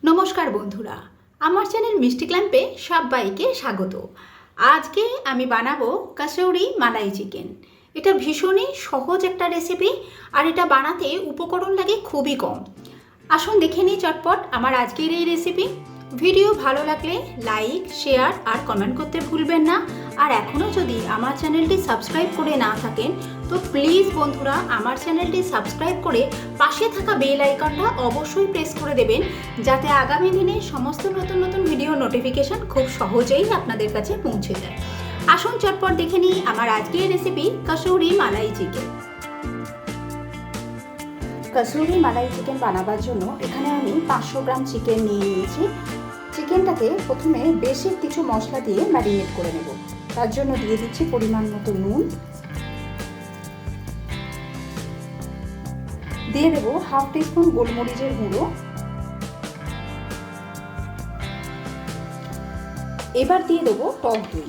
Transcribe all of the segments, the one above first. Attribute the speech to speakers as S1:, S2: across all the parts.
S1: নমস্কার বন্ধুরা, আমার চ্যানেল মিষ্টি ক্ল্যাম্পে সবাইকে স্বাগত। আজকে আমি বানাবো কাসৌরি মালাই চিকেন। এটা ভীষণই সহজ একটা রেসিপি, আর এটা বানাতে উপকরণ লাগে খুবই কম। আসুন দেখে নিই চটপট আমার আজকের এই রেসিপি। ভিডিও ভালো লাগলে লাইক, শেয়ার আর কমেন্ট করতে ভুলবেন না। আর এখনও যদি আমার চ্যানেলটি সাবস্ক্রাইব করে না থাকেন তো প্লিজ বন্ধুরা আমার চ্যানেলটি সাবস্ক্রাইব করে পাশে থাকা বেল আইকনটা অবশ্যই প্রেস করে দেবেন, যাতে আগামী দিনে সমস্ত নতুন নতুন ভিডিও নোটিফিকেশন খুব সহজেই আপনাদের কাছে পৌঁছে যায়। আসুন চটপট দেখে নিই আমার আজকের রেসিপি কাসৌরি মালাই চিকেন। কাসুরি মালাই চিকেন বানাবার জন্য এখানে আমি 500 গ্রাম চিকেন নিয়ে নিয়েছি। চিকেনটাকে প্রথমে বেসিক কিছু মশলা দিয়ে ম্যারিনেট করে নেব। তার জন্য দিয়ে দিচ্ছি পরিমাণ মতো নুন, দিয়ে দেবো হাফ টিস্পুন গোলমরিচের গুঁড়ো। এবার দিয়ে দেবো টক দই।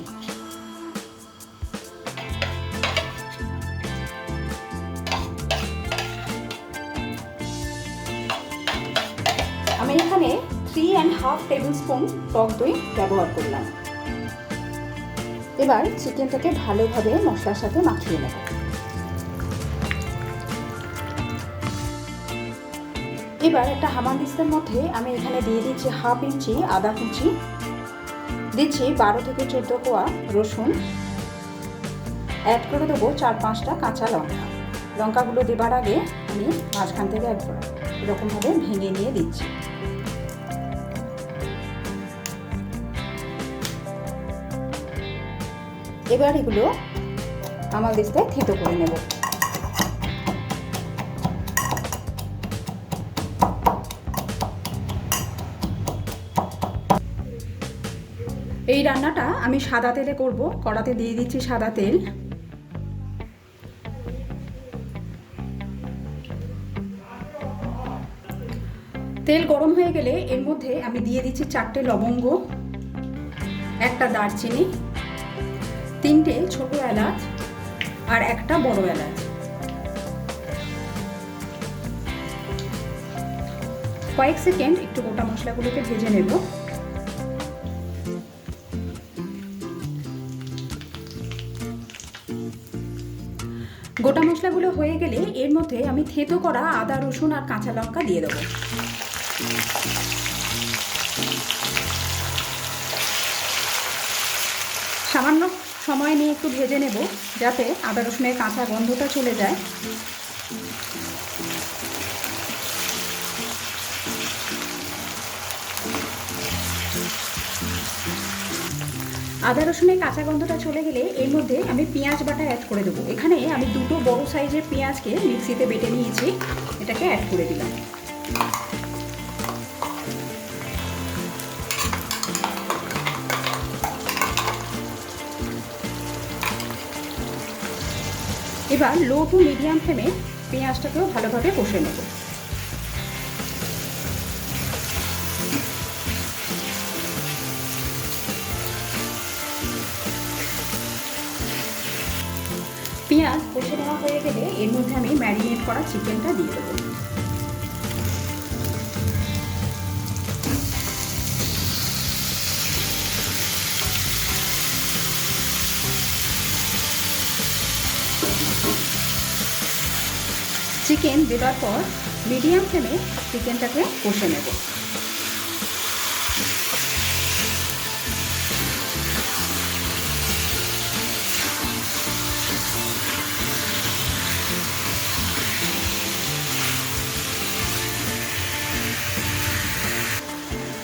S1: আমি এখানে 3.5 টেবিল স্পুন টক দই ব্যবহার করলাম। এবার চিকেনটাকে ভালোভাবে মশলার সাথে মাখিয়ে নেব। এবার একটা হামানদিস্তার মধ্যে আমি এখানে দিয়ে দিচ্ছি হাফ ইঞ্চি আদা কুচি, দিচ্ছি 12 থেকে 14 কোয়া রসুন, অ্যাড করে দেবো 4-5টা কাঁচা লঙ্কা। লঙ্কাগুলো দেবার আগে আমি মাঝখান থেকে একবার এরকমভাবে ভেঙে নিয়ে দিচ্ছি। এবার এগুলো হামানদিস্তায় থেঁতো করে নেব। এই রান্নাটা আমি সাদা তেলে করব। কড়াতে দিয়ে দিচ্ছি সাদা তেল। তেল গরম হয়ে গেলে এর মধ্যে আমি দিয়ে দিচ্ছি 4টে লবঙ্গ, একটা দারচিনি, 3টে ছোট এলাচ আর একটা বড় এলাচ। কয়েক সেকেন্ড একটু গোটা মশলাগুলোকে ভেজে নেব। গোটা মশলাগুলো হয়ে গেলে এর মধ্যে আমি থেঁতো করা আদা, রসুন আর কাঁচা লঙ্কা দিয়ে দেবো। সামান্য সময় নিয়ে একটু ভেজে নেব, যাতে আদা রসুনের কাঁচা গন্ধটা চলে যায়। আদা রসুনের কাঁচা গন্ধটা চলে গেলে এর মধ্যে আমি পেঁয়াজ বাটা অ্যাড করে দেবো। এখানে আমি 2টো বড় সাইজের পেঁয়াজকে মিক্সিতে বেটে নিয়েছি, এটাকে অ্যাড করে দিলাম। এবার লো টু মিডিয়াম ফ্লেমে পেঁয়াজটাকেও ভালোভাবে কষে নেব। পেঁয়াজ কষে নেওয়া হয়ে গেলে এর মধ্যে আমি ম্যারিনেট করা চিকেনটা দিয়ে দেবো। চিকেন দেওয়ার পর মিডিয়াম ফ্লেমে চিকেনটাকে কষে নেব।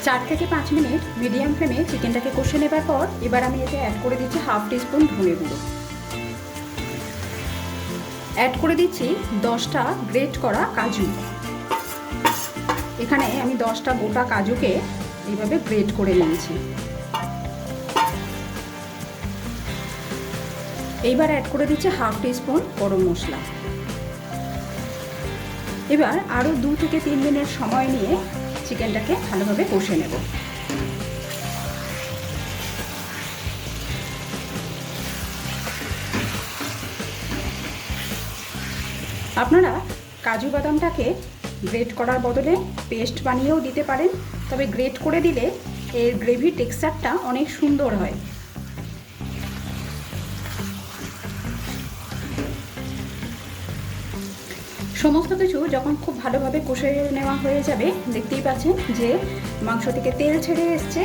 S1: চার থেকে 5 মিনিট মিডিয়াম ফ্লেমে চিকেনটাকে কষে নেবার পর এবার আমি এতে অ্যাড করে দিচ্ছি হাফ টিস্পুন ধনে গুঁড়ো, অ্যাড করে দিচ্ছি 10টা গ্রেট করা কাজু। এখানে আমি 10টা গোটা কাজুকে এইভাবে গ্রেট করে নিয়েছি। এইবার অ্যাড করে দিচ্ছি হাফ টিস্পুন গরম মশলা। এবার আরও 2 থেকে 3 মিনিট সময় নিয়ে চিকেনটাকে ভালোভাবে কষে নেব। আপনারা কাজু বাদামটাকে গ্রেট করার বদলে পেস্ট বানিয়েও দিতে পারেন, তবে গ্রেট করে দিলে এর গ্রেভির টেক্সচারটা অনেক সুন্দর হয়। সমস্ত কিছু যখন খুব ভালোভাবে কষে নেওয়া হয়ে যাবে, দেখতেই পাচ্ছেন যে মাংস থেকে তেল ছেড়ে এসছে,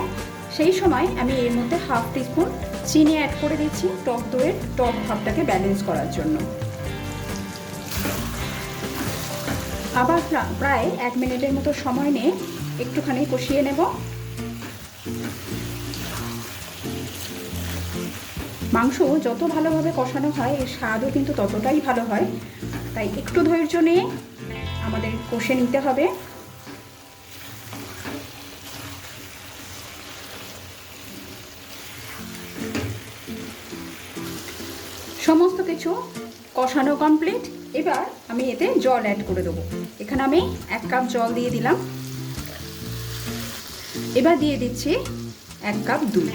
S1: সেই সময় আমি এর মধ্যে হাফ টিস্পুন চিনি অ্যাড করে দিচ্ছি টক দইয়ের টক ভাবটাকে ব্যালেন্স করার জন্য। আবার প্রায় 1 মিনিটের মতো সময় নিয়ে একটুখানি কষিয়ে নেব। মাংস যত ভালোভাবে কষানো হয় এর স্বাদও কিন্তু ততটাই ভালো হয়, তাই একটু ধৈর্য নিয়ে আমাদের কষে নিতে হবে। সমস্ত কিছু কষানো কমপ্লিট। এবার আমি এতে জল অ্যাড করে দেবো। এখানে আমি 1 কাপ জল দিয়ে দিলাম। এবার দিয়ে দিচ্ছি 1 কাপ দুধ।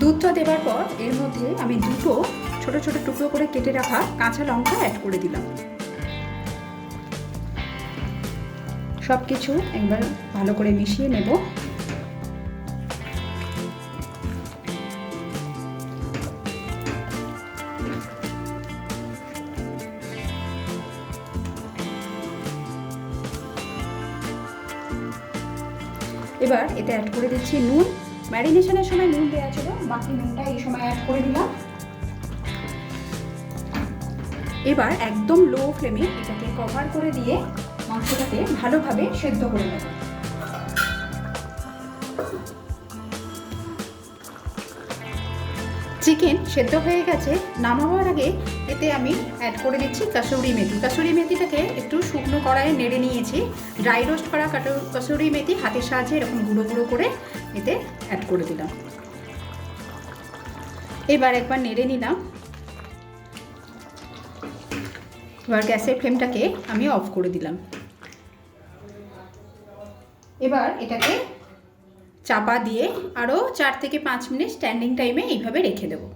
S1: দুধটা দেওয়ার পর এর মধ্যে আমি 2টো ছোট ছোট টুকরো করে কেটে রাখা কাঁচা লঙ্কা অ্যাড করে দিলাম। সব কিছু একবার ভালো করে মিশিয়ে নেব। এবার এতে অ্যাড করে দিচ্ছি নুন। ম্যারিনেশনের সময় নুন দেওয়া ছিল, বাকি নুনটা এই সময় অ্যাড করে দিলাম। এবার একদম লো ফ্লেমে এটাকে কভার করে দিয়ে মাংসটাকে ভালোভাবে সেদ্ধ করে নেব। চিকেন সেদ্ধ হয়ে গেছে। নামাবার আগে এতে আমি অ্যাড করে দিচ্ছি কাসুরি মেথি। কাসুরি মেথিটাকে একটু শুকনো কড়াইয়ে নেড়ে নিয়েছি। ড্রাই রোস্ট করা কাসুরি মেথি হাতের সাহায্যে এরকম গুঁড়ো গুঁড়ো করে এতে অ্যাড করে দিলাম। এবার একবার নেড়ে নিলাম। এবার গ্যাসের ফ্লেমটাকে আমি অফ করে দিলাম। এবার এটাকে চাপা দিয়ে আরও 4 থেকে 5 মিনিট স্ট্যান্ডিং টাইমে এইভাবে রেখে দেবো।